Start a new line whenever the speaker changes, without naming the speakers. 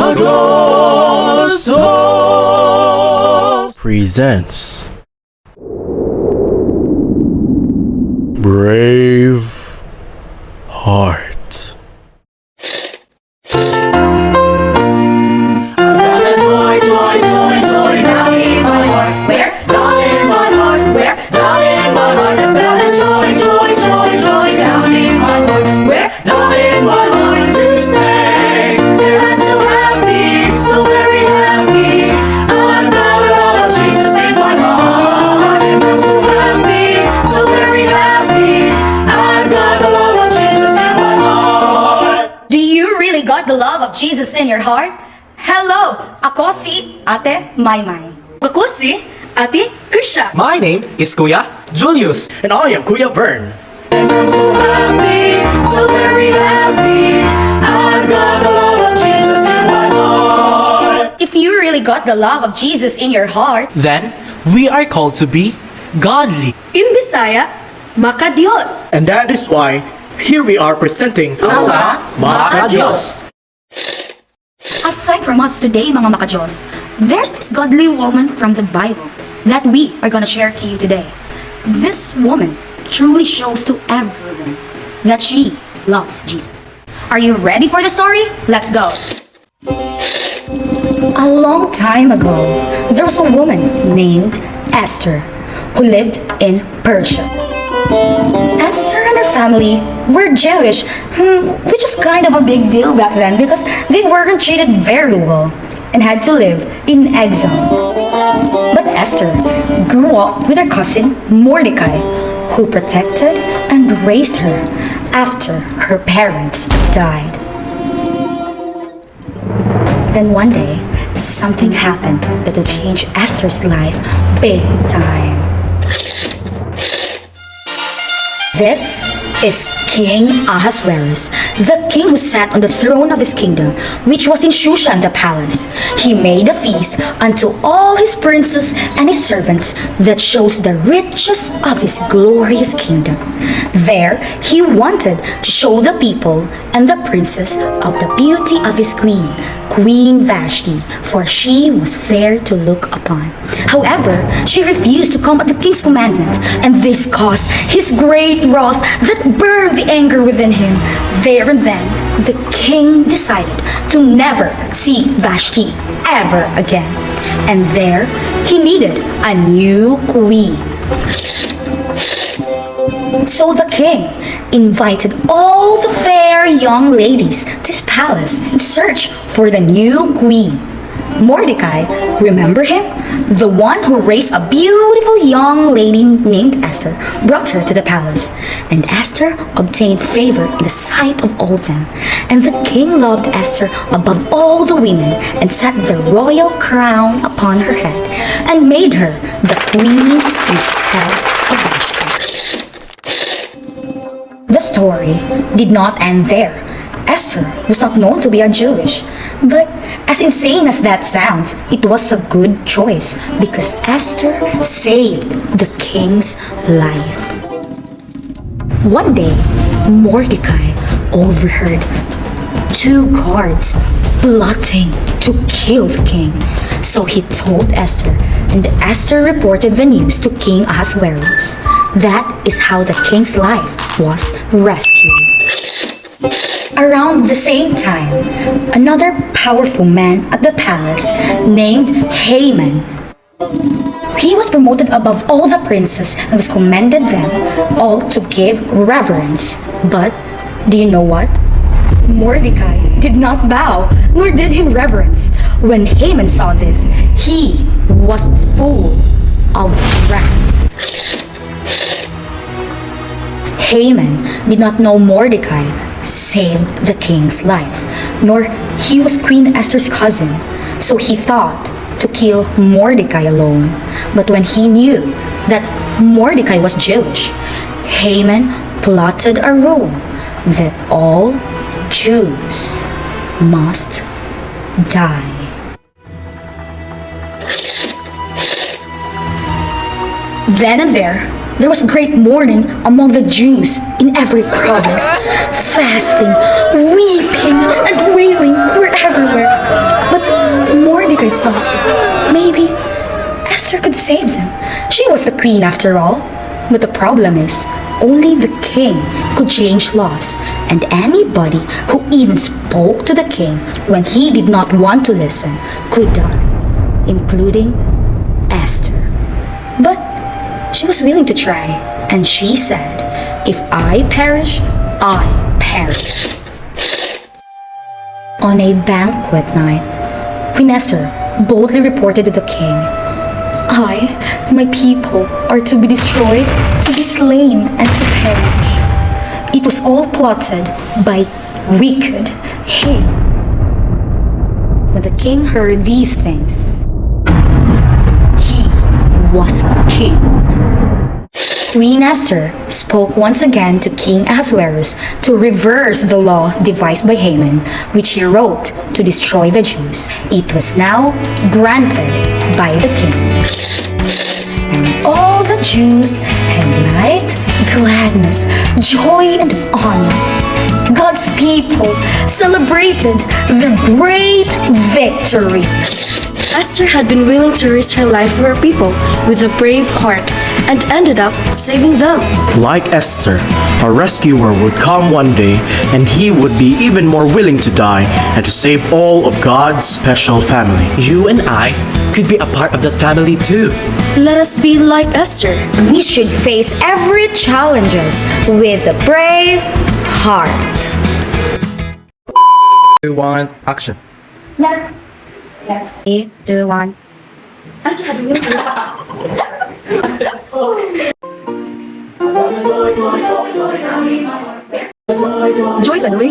Cajos presents Brave Heart.
Got the love of Jesus in your heart? Hello! Ako si Ate Maymay.
Ako si Ate Krisha.
My name is Kuya Julius.
And I am Kuya Vern.
And I'm so happy, so very happy. I've got the love of Jesus in my heart. If you really got the love of Jesus in your heart,
Then, we are called to be godly.
In Bisaya, Maka Dios.
And that is why here we are presenting
Mga
Makajos.
aside from us today, mga Makajos, there's this godly woman from the Bible that we are gonna share to you today. This woman truly shows to everyone that she loves Jesus. Are you ready for the story? Let's go! A long time ago, there was a woman named Esther who lived in Persia. Esther and her family were Jewish, which is kind of a big deal back then because they weren't treated very well and had to live in exile. But Esther grew up with her cousin Mordecai, who protected and raised her after her parents died. Then one day, something happened that would change Esther's life big time. This is King Ahasuerus, the king who sat on the throne of his kingdom, which was in Shushan the palace. He made a feast unto all his princes and his servants that shows the riches of his glorious kingdom. There he wanted to show the people and the princes of the beauty of his queen, Queen Vashti, for she was fair to look upon. However, she refused to come at the king's commandment, and this caused his great wrath that burned the anger within him. There and then, the king decided to never see Vashti ever again. And there, he needed a new queen. So the king invited all the fair young ladies to his palace in search for the new queen. Mordecai, remember him? The one who raised a beautiful young lady named Esther, brought her to the palace. And Esther obtained favor in the sight of all them. And the king loved Esther above all the women and set the royal crown upon her head and made her the queen instead of Vashti. The story did not end there. Esther was not known to be a Jewish, but as insane as that sounds, it was a good choice because Esther saved the king's life. One day, Mordecai overheard two guards plotting to kill the king. So he told Esther, and Esther reported the news to King Ahasuerus. That is how the king's life was rescued. Around the same time, another powerful man at the palace named Haman. He was promoted above all the princes and was commended them all to give reverence. But do you know what? Mordecai did not bow, nor did him reverence. When Haman saw this, he was full of wrath. Haman did not know Mordecai saved the king's life, nor he was Queen Esther's cousin, so he thought to kill Mordecai alone. But when he knew that Mordecai was Jewish, Haman plotted a rule that all Jews must die. Then and there was great mourning among the Jews in every province. Fasting, weeping, and wailing were everywhere. maybe Esther could save them. She was the queen after all. But the problem is, only the king could change laws, and anybody who even spoke to the king when he did not want to listen could die, including Esther. But she was willing to try, and she said, "If I perish, I perish." On a banquet night, Queen Esther boldly reported to the king, "I and my people are to be destroyed, to be slain, and to perish." It was all plotted by wicked Haman. When the king heard these things, he was killed. Queen Esther spoke once again to King Ahasuerus to reverse the law devised by Haman, which he wrote to destroy the Jews. It was now granted by the king. And all the Jews had light, gladness, joy, and honor. God's people celebrated the great victory.
Esther had been willing to risk her life for her people with a brave heart and ended up saving them.
Like Esther, a rescuer would come one day and he would be even more willing to die and to save all of God's special family.
You and I could be a part of that family too.
Let us be like Esther.
We should face every challenges with a brave heart.
We want action.
Yes. Yes. 3, 2, 1. Joyce, ano eh?